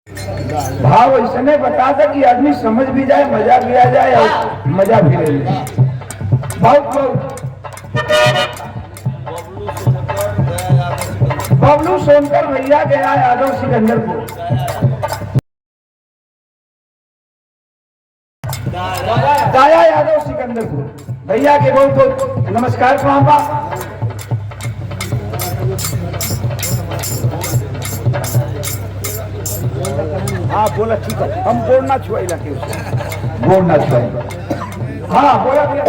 भाव ऐसे बता दे कि आदमी समझ भी जाए, मजा भी आ जाए और मजा भी ले ले। बहुत बबलू सोनकर भैया गया यादव सिकंदरपुर। दाया यादव सिकंदरपुर भैया के बहुत बहुत नमस्कार प्रणाम। हाँ बोला ठीक है, हम बोलना छुआईला के बोलना छुआई। हाँ बोला भैया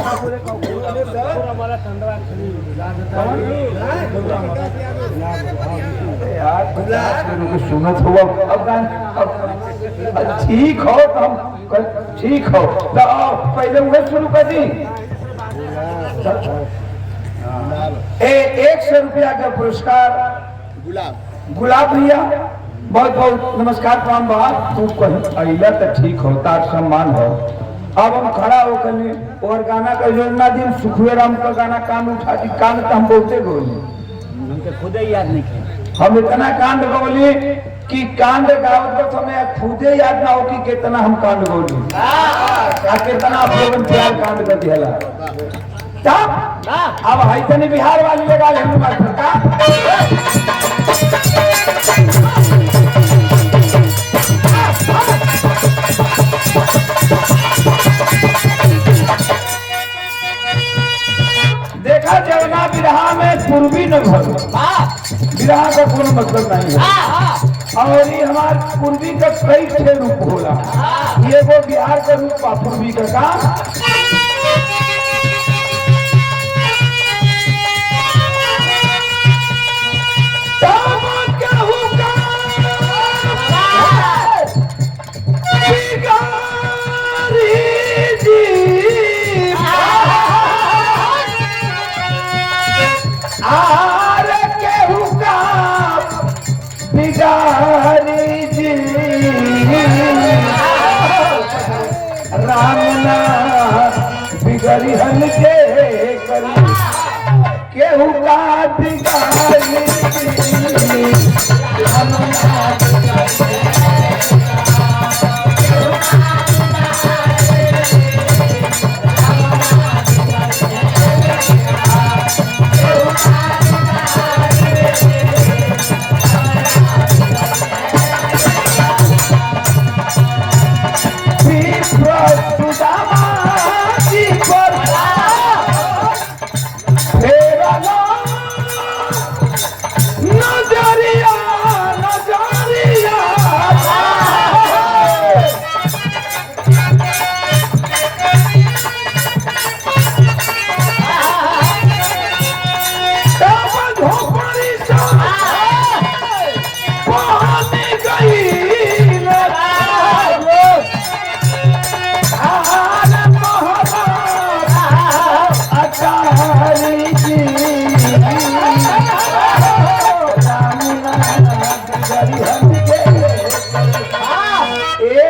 सुनत हुआ। ठीक हो तो हम ठीक हो तो पहले उन्हें शुरू कर दी। 100 रुपया का पुरस्कार गुलाब भैया बहुत बहुत नमस्कार प्रणाम। बात तू कहीं अला तो ठीक हो, तार सम्मान हो। अब हम खड़ा होकर और गाना का योजना दिन सुखवे राम का गाना कान उठा दी। कान तो हम बोलते गोली खुदे याद नहीं किया। हम इतना कांड बोली कि कांड गावत तो हमें खुदे याद ना हो कि कितना हम कांड बोली, कितना आप लोगों ने प्यार कांड कर दिया। अब हैतनी बिहार वाली लगा ले हम देखा जवना विरहा में पूर्वी न भर विरहा का कोई मतलब नहीं है। और ये हमार पूर्वी का कई छह रूप होला। ये वो बिहार का रूप पूर्वी का काम बिगड़ी हन के करी केहू का बिगाड़ी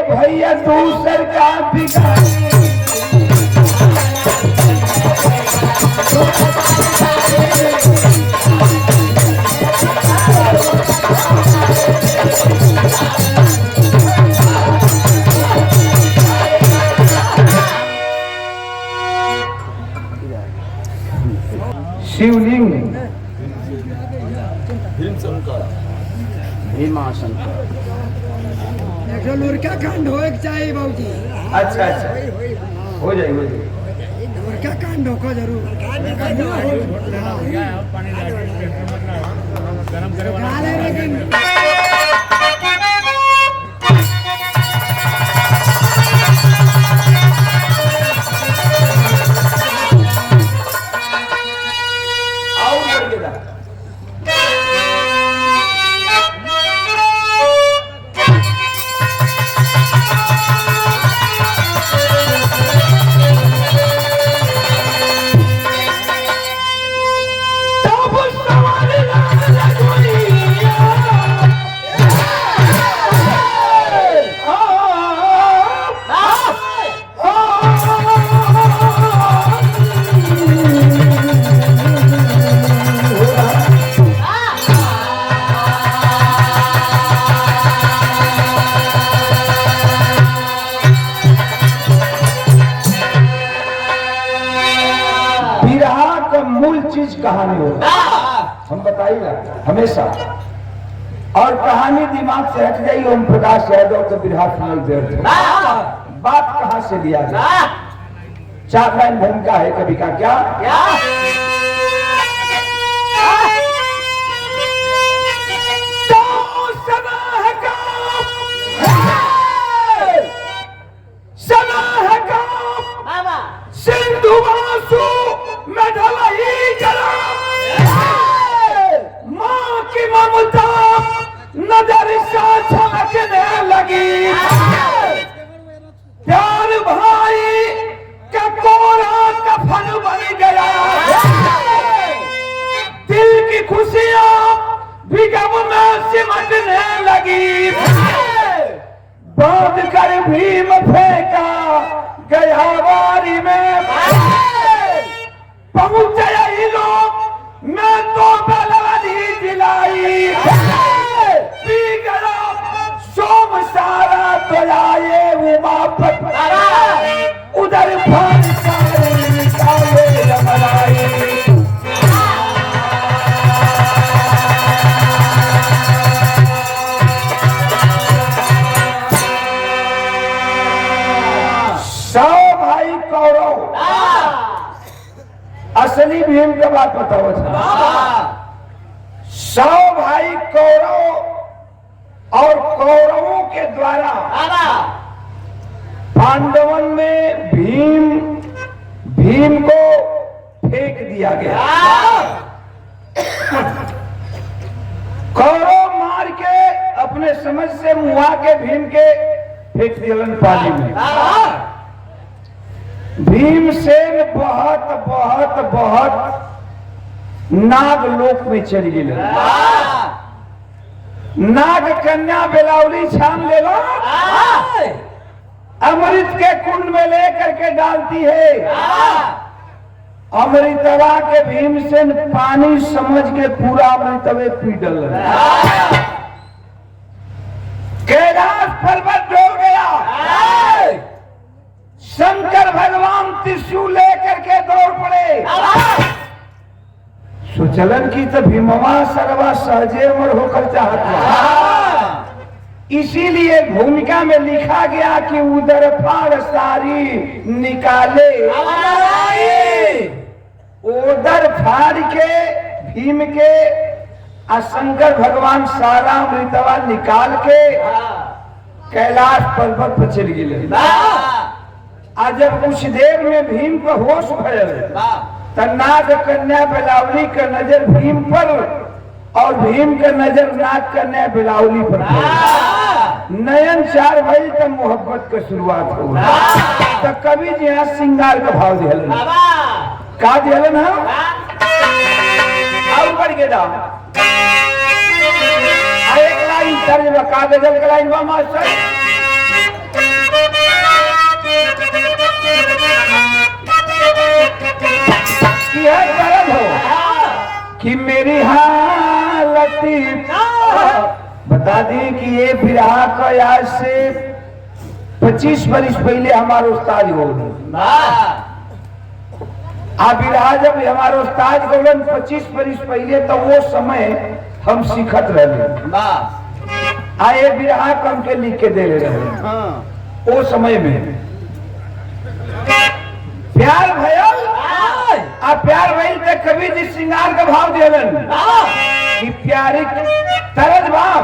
भैया दूसर का बिगाड़ी शिवलिंग भीमाशंकर लुरका कांड हो चाहिए बाबूजी। अच्छा अच्छा हो जाएगा लुरका कांड हो जरूर लेकिन तो चीज कहानी होगा, हम बताइएगा हमेशा। और कहानी दिमाग से हट गई, ओम प्रकाश यादव तो बिरहा सुनल देर थे। बात कहां से लिया गया? 4 लाइन भूमिका है कवि का। क्या सिंधुवासु में ढलही जरा, माँ की ममता नजर से छलकने लगी, प्यार भाई का कोरा कफन बन गया, दिल की खुशियां भी गम में सिमटने लगी, बांध कर भीम फेंका गया वारी में, पहुंच ही लोग मैं तो बलवानी दिलाई, पी गया सोम सारा तो आए उमा पत्थरा, उधर फान सारे निकाले जमलाई। असली भीम के बात बताओ। 100 भाई कौरव और कौरवों के द्वारा पांडवन में भीम को फेंक दिया गया। कौरव मार के अपने समझ से मुआ के भीम के फेंक दिया पानी में। भीमसेन बहुत बहुत बहुत नागलोक में चली गई। नाग कन्या बेलावली छान ले लो, अमृत के कुंड में लेकर के डालती है। अमृतवा के भीमसेन पानी समझ के पूरा अमृतवे पी डल। कैलाश पर्वत डूब गया। शंकर भगवान त्रिशूल लेकर के दौड़ पड़े। सुचलन की तो भीमवा सर्वा सहजे मर होकर चाहता, इसीलिए भूमिका में लिखा गया कि उधर फाड़ सारी निकाले, उधर फाड़ के भीम के शंकर भगवान सारा अमृतवा निकाल के कैलाश पर्वत पर चल गए। आज जब कुछ देर में भीम को होश भयल, नाग कन्या बेलावली का नजर भीम पर और भीम का नजर नाग कन्या बेलावली पर। नयन चार भइल तो मोहब्बत का शुरुआत हो। तो कवि जी यहाँ श्रृंगार का भाव दिहलन, का दिहलन है और बढ़ के जाओ। एक लाइन तर्ज का गजल का लाइन मास्टर। कि मेरी हालत बता दी कि ये विरहा का आज से 25 वर्ष पहले हमारे उस्ताद हो विरहा जब हमारे उस्ताद गोलन 25 वर्ष पहले, तो वो समय हम सीखत रहे। आए विरहा कम के लिख के दे रहे। वो समय में प्यार भयल आ प्यार भइल तो कवि जी श्रृंगार का भाव दिलन कि प्यारी तरज भाव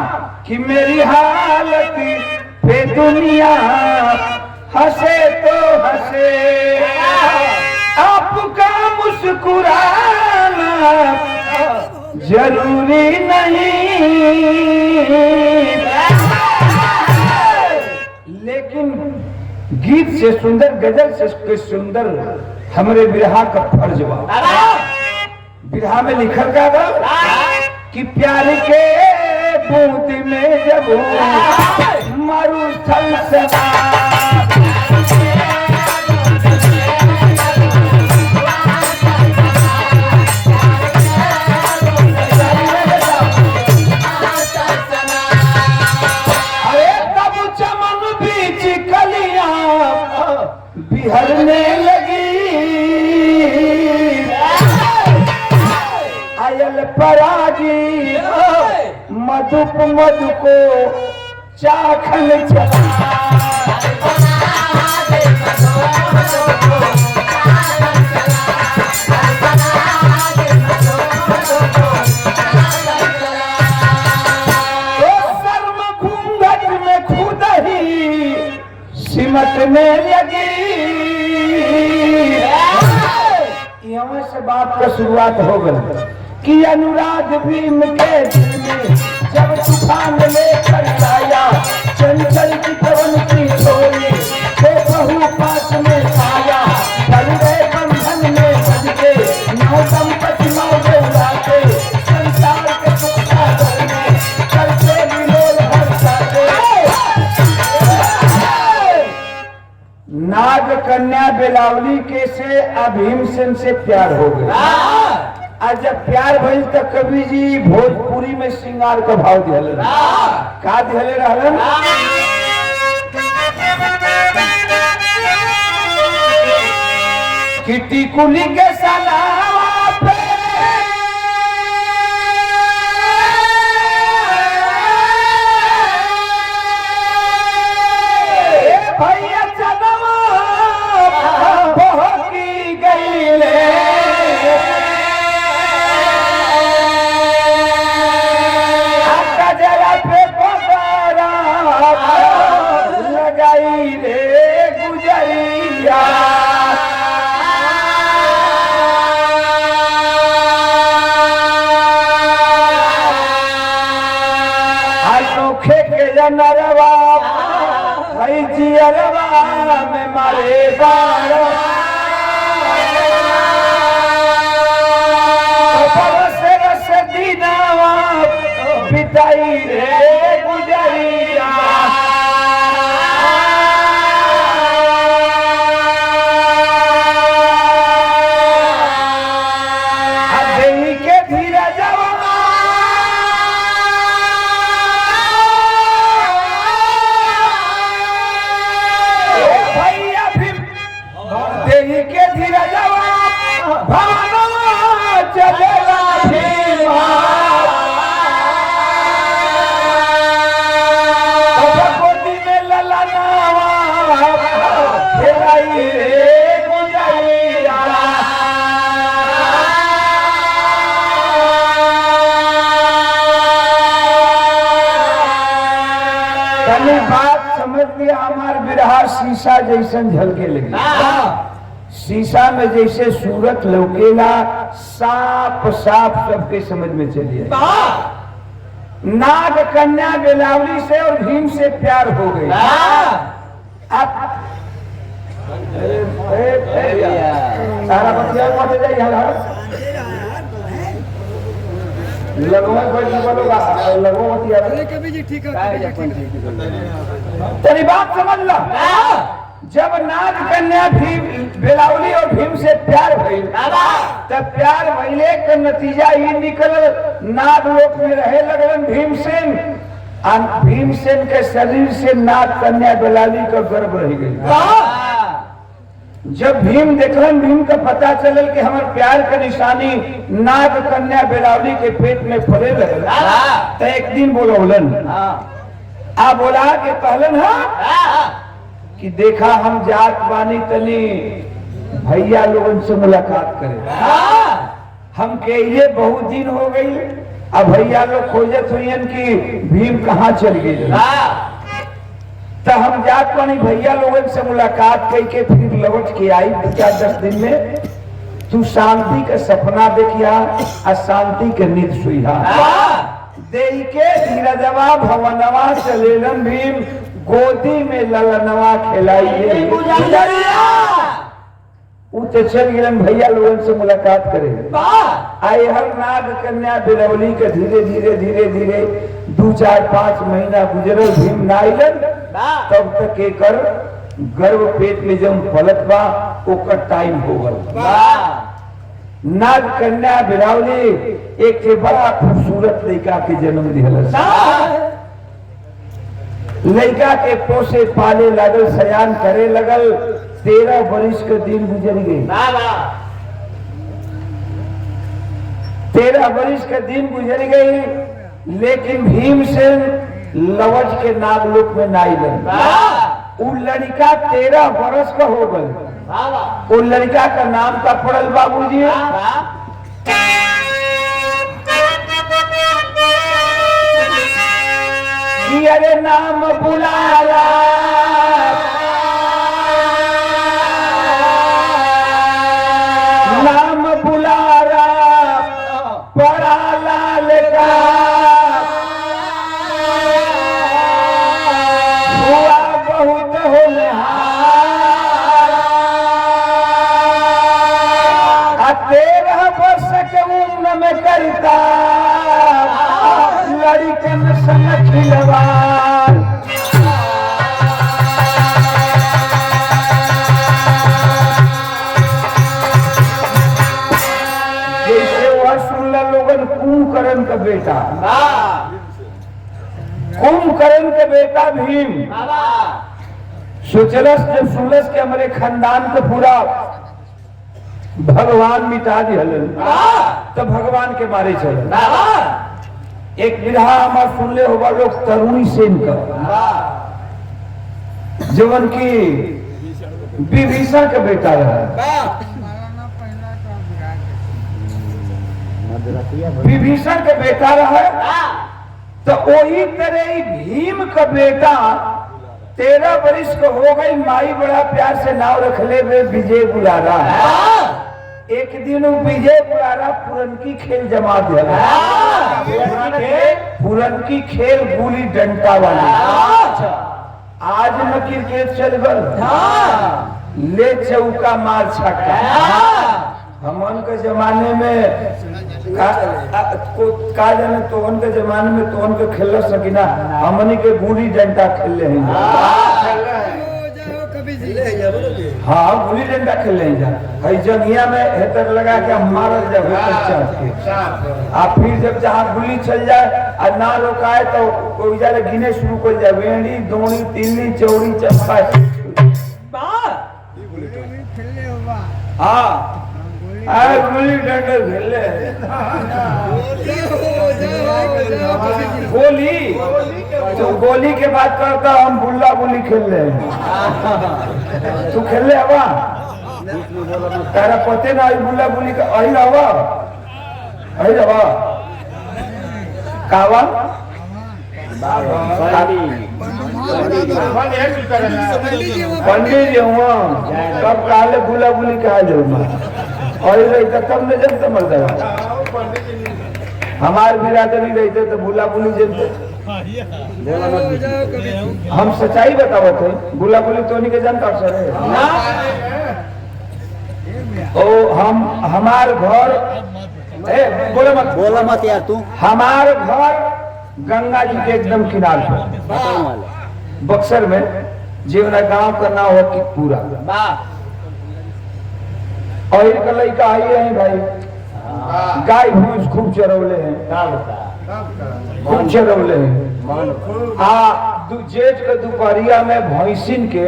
कि मेरी हालत पे दुनिया हंसे तो हंसे, आपका मुस्कुराना जरूरी नहीं, लेकिन गीत से सुंदर, गजल से सुंदर हमरे बिरहा का फर्ज बा। बिरहा में लिखल का था कि प्यार के बूंद में जब मरुस्थल से बिहरने लगी, मधु को चाखल चला। सिमटने लगी। यहाँ से बात का शुरुआत हो गई कि अनुराग भीम के दिल में जब तूफान लेकर आया, चंचल की पवन की छोरी बहु पास में आया। चल गए बंधन में बज के नौ संपत्ति नौ गौराते, संसार के सुखा घर में करते विलोल हर साथे। नाग कन्या बेलावली के से भीमसेन से प्यार हो गया। आज जब प्यार भइल तो कवि जी भोजपुरी में श्रृंगार का भाव दिहले का दिहले रहलन कि टिकुली के सलावा पे भैया चलवा बहकी गईले। जरा पे पकड़ा लगाई रे गुजरिया। अनोखे के जनरवा भाई जियरवा में मारे बारो रस दीनावा बिताई रे गुजरिया। देही के धीरे जवा भैया भीम, देही के धीरे जवा भानवा चलेला भीमा। गोदी में ललनावा खेलाई रे गुजरिया। तनी बात समझ लिया, हमार बिरहा शीशा जैसन झलके लगी। शीशा में जैसे सूरत लौकेला साफ साफ सबके समझ में चलिए। नाग कन्या बेलावली से और भीम से प्यार हो गई। सारा बतिया मत जाइए लगवा कभी जी ठीक है। तेरी बात समझ लो। जब नाग कन्या भीम बेलावली और भीम से प्यार भइल तब प्यार भइले का नतीजा ही निकल नाग लोक में रहे लगलन भीमसेन। भीमसेन के शरीर से नाग कन्या बेलावली का गर्भ रह गई। जब भीम देखलन, भीम का पता चलल कि हमारे प्यार का निशानी नाग कन्या बेलावली के पेट में फले लगे। तो एक दिन बोलौलन बोला के कहलन कि देखा हम जात बानी तनी भैया लोगन से मुलाकात करे। हम के ये बहुत दिन हो गई। अब भैया लोग खोजत हुई कि भीम कहाँ चल गए। तो हम जात बानी भैया लोगन से मुलाकात करके फिर लौट के आई 10 दिन में। तू शांति का सपना देखिया और शांति के नींद सुइहा। देई के धीरजवा भवनवा चलेलन भीम, गोदी में ललनवा खिलाइए गुजरिया। उते चल गिरन भैया लोगन से मुलाकात करे। आई हर नाग कन्या बेलावली के धीरे धीरे धीरे धीरे 2, 4, 5 महीना गुजरल। भीम नाइलन तब तक एकर गर्भ पेट में जब पलत बा ओकर टाइम हो गल। नाग कन्या बेलावली एक के बड़ा खूबसूरत लड़का के जन्म दिहल। लड़का के पोसे पाले लगल, सयान करे लगल। 13 बरिस के दिन गुजर गए। 13 बरिस के दिन गुजर गई। लेकिन भीम से लवज के नागलोक में नाई गई। वो लड़का 13 वर्ष का हो गई। वो लड़का का नाम का पड़ल बाबूजी कि अरे नाम बुलाया नाम बुलारा बड़ा लाल का हुआ बहुत होनहार 13 वर्ष के उम्र में करता लड़कन संग खिलवाड़। कुंभकर्ण का बेटा कुंभकर्ण के बेटा भीम सोचलस जब सुनलस के हमारे खानदान के पूरा भगवान मिटा दिया तो भगवान के मारे चले। एक विरहा हमार सुनले होगा लोग तरुणी सेन का जीवन की विभीषण के बेटा रहा। विभीषण के बेटा रहा तो वही तरह भीम का बेटा 13 वर्ष का हो गई। माई बड़ा प्यार से नाव रख ले वे विजय बुलारा। एक दिन वो विजय बुलारा पुरनकी खेल जमा दिया। पुरनकी खेल गुली डंडा वाली। आज न क्रिकेट चल गल ले चौका मार छक्का। हमन के जमाने में का जाने तो उनके जमाने में तो उनके खेल सकिना हमनी के गुली डंडा खेल ले हैं। हाँ गुली डंडा खेल ले हैं। जंगिया में हेतर लगा के मारल जाए आ फिर जब जहाँ गुली चल जाए और ना रोकाए तो कोई जाए गिने शुरू कर जाए वेणी दोनी तिल्ली चौड़ी चंपा। हाँ गुली डंडा खेले गोली तो गोली के बात करता हम बुल्ला बुली खेल रहे हैं। तू खेल ले हवा तारा पते ना बुल्ला बुली का अही हवा कावा पंडित जी हुआ कब काले बुला बुली कहा जाऊंगा और तब न जनते मरता हमारे बिरादरी रहते तो बुला बुली जनते। हम सच्चाई बताओ थे बुला बुली तो नहीं के जनता सर ओ हम हमार घर बोला मत यार तू। हमार घर गंगा जी के एकदम किनारे पर बक्सर में जीवना गांव का नाम हो कि पूरा और एक लड़का आई है भाई गाय भैंस खूब चरौले हैं खूब चरौले हैं। जेठ के दोपहरिया में भैंसिन के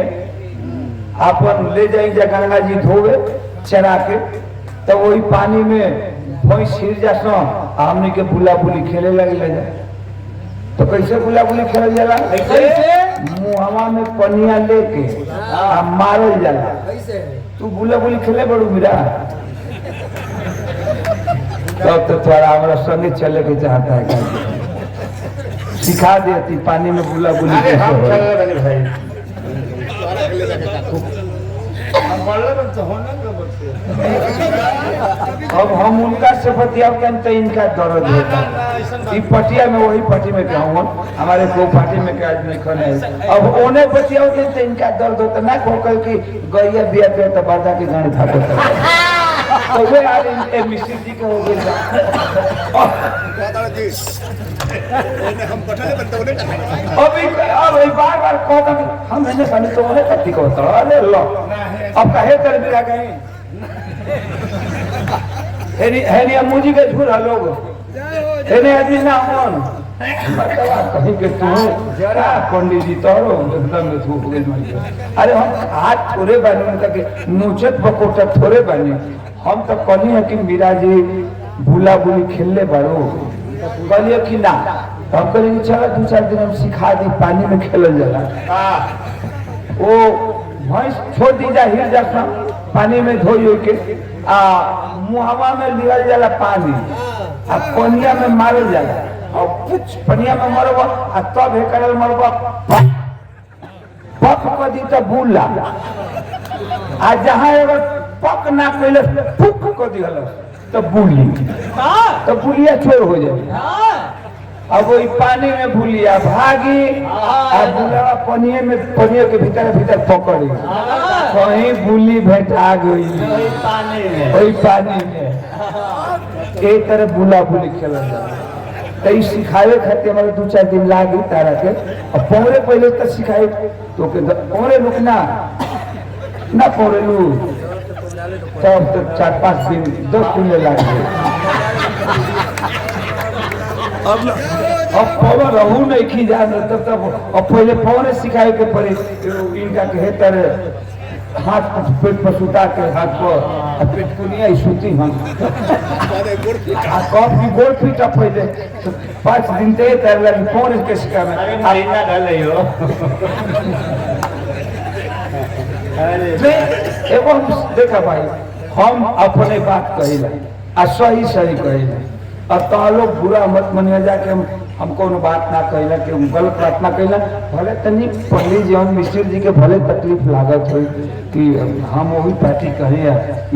अपन ले जाई जा गंगा जी धोवे चरा के तो वही पानी में भैंस हिर जा सो हमने के बुला बुली खेले लगे जाए। तो कैसे बुला बुली खेल जाला मुहवा में पनिया लेके मारल जाला। तू बुला बुली खेले बड़ू मेरा तब तो थोड़ा हमारा संगे चले के चाहता है सिखा देती पानी में बुला बुली अब हम उनका से बतियाते तो इनका दर्द होता है। पटिया में वही पटी में कहूँ हमारे को पार्टी में क्या नहीं खने अब उन्हें बतियाते तो इनका दर्द होता ना खोकल की गैया बिया पे तो बाधा की गाड़ी था तो वे आज मिश्री जी का हो गया। अब बार बार कहता हम मैंने खाने तो उन्हें कत्ती को अरे लो अब कहे कर भी गए है मुझी के झूरा लोग है ना मन कहीं के तू जरा पंडित जी तोरो एकदम धूप गई। अरे हम हाथ थोड़े बने उनका के नोचत बकोटा थोड़े बने हम तो कहनी है कि मीरा जी बुला बुली खेलने बड़ो कहलिए कि ना तो हम कहलिए कि चलो 2-4 दिन हम सिखा दी पानी में खेलल जाला। वो भैंस छोड़ दी जा हिल जाता पानी में धोई के मुहावा में लिया जाला पानी आ पनिया में मारल जाला और कुछ पनिया में मरबा आ तब हे करल मरबा पक क दी तो बुला आ जहां एगो पक ना कइले फुक क दिहल तो बुली तो बुलिया चोर हो जाए। अब वही पानी में बुलिया भागी और बुला पनिया में पनिया के भीतर पकड़ी कहीं बुली भेटा गई वही पानी में एक तरह बुला बुली खेलल तो सिखावे खातिर हमारे 2-4 दिन लागी तारा के और पौरे पहले तक सिखाए तो पौरे रुकना ना पौरे लू तब तो 4-5 दिन 10 दिन लाग अब पवन रहू नहीं खी जा तब अब पहले पौने सिखाए के पड़े इनका के तर हाथ पेट पर सुता के हाथ पर पेट कुनिया सूती हम कब की गोड़ फीटा पहले 5 दिन ते तर लगी पौने के सिखा में आईना डाले हो एवं देखा भाई हम अपने बात कहिला आ सही कहिला अब तो लोग बुरा मत मनिया जाके हम कोनो बात ना कहिला कि हम गलत बात ना कहिला भले तनी पहले जीवन मिश्र जी के भले तकलीफ लागत हुई कि हम वही पार्टी कहे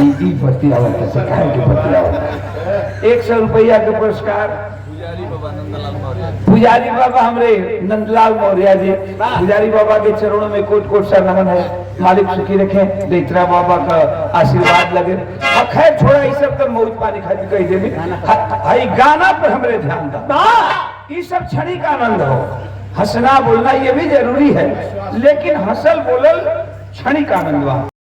ई भर्ती आवत है सरकार की भर्ती आवत 100 रुपया के पुरस्कार पुजारी बाबा हमरे नंदलाल मौर्य जी पुजारी बाबा के चरणों में कोट सा नमन है। मालिक सुखी रखे दैत्रा बाबा का आशीर्वाद लगे। खैर छोड़ा ये सब तो मौज पानी खाती कही देवी हाई गाना पर हमरे ध्यान दा ये सब क्षणिक आनंद हो। हंसना बोलना ये भी जरूरी है लेकिन हंसल बोलल क्षणिक आनंद